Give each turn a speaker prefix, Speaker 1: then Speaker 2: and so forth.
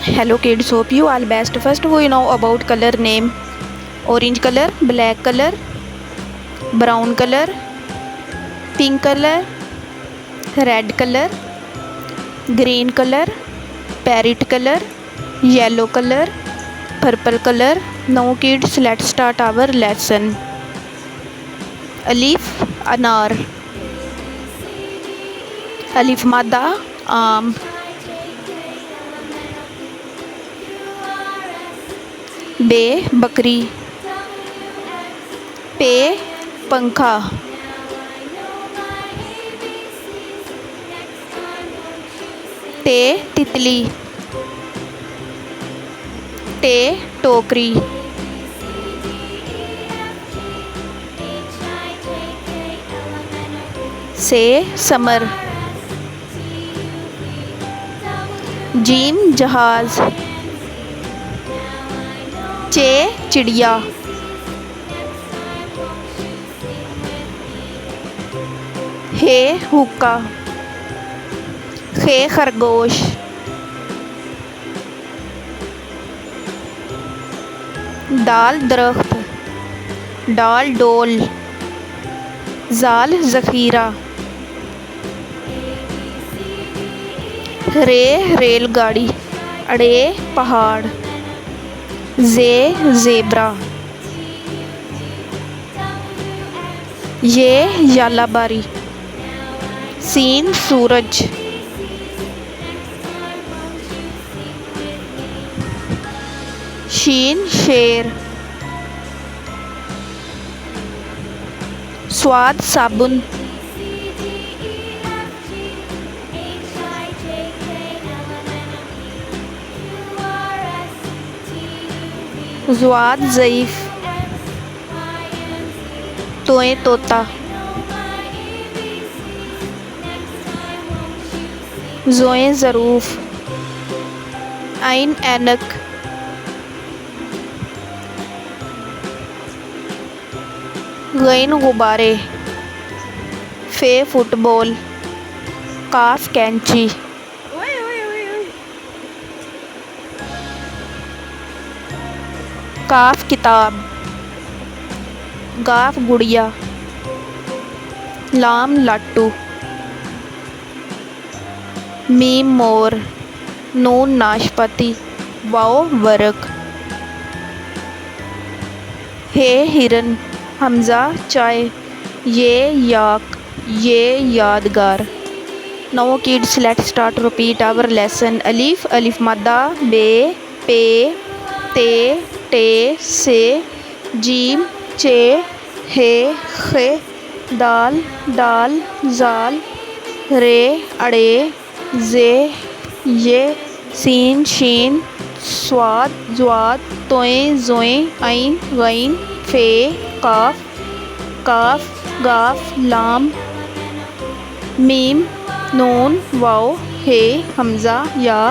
Speaker 1: Hello kids, hope you all best. First we know about color name. Orange color, black color, brown color, pink color, red color, green color, parrot color, yellow color, purple color. Now kids, let's start our lesson. Alif, anar. Alif madda, आम. बे बकरी. पे पंखा. टे तितली. टे टोकरी. से summer. Gym जहाज. चे चिड़िया. हे हुक्का. खे खरगोश. दाल दरख्त. डाल डोल. जाल ज़ख़ीरा. रे रेलगाड़ी. अड़े पहाड़. जे ज़ेब्रा. ये यालाबारी. सीन सूरज. शीन शेर. स्वाद साबुन. ज़्वाद ज़ईफ़. तोए तोता. ज़ोए ज़रूफ़. आइन ऐनक. गैन गुब्बारे. फ़े फुटबॉल. काफ कैंची. काफ किताब. गाफ गुड़िया. लाम लाटू. मीम मोर. नून नाशपाती. Wow work. हे हिरन. हमज़ा चाय. ये याक. ये यादगार. Now kids, let's start repeat our lesson. Alif, alif madda. बे पे ते टे से. जीम चे हे खे. दाल डाल जाल. रे अड़े जे ये. सीन शीन. स्वाद ज़्वाद. तोए ज़ोए. आइन गैन. फ़े काफ. काफ गाफ. लाम मीम. नून वाओ. हे हमज़ा या.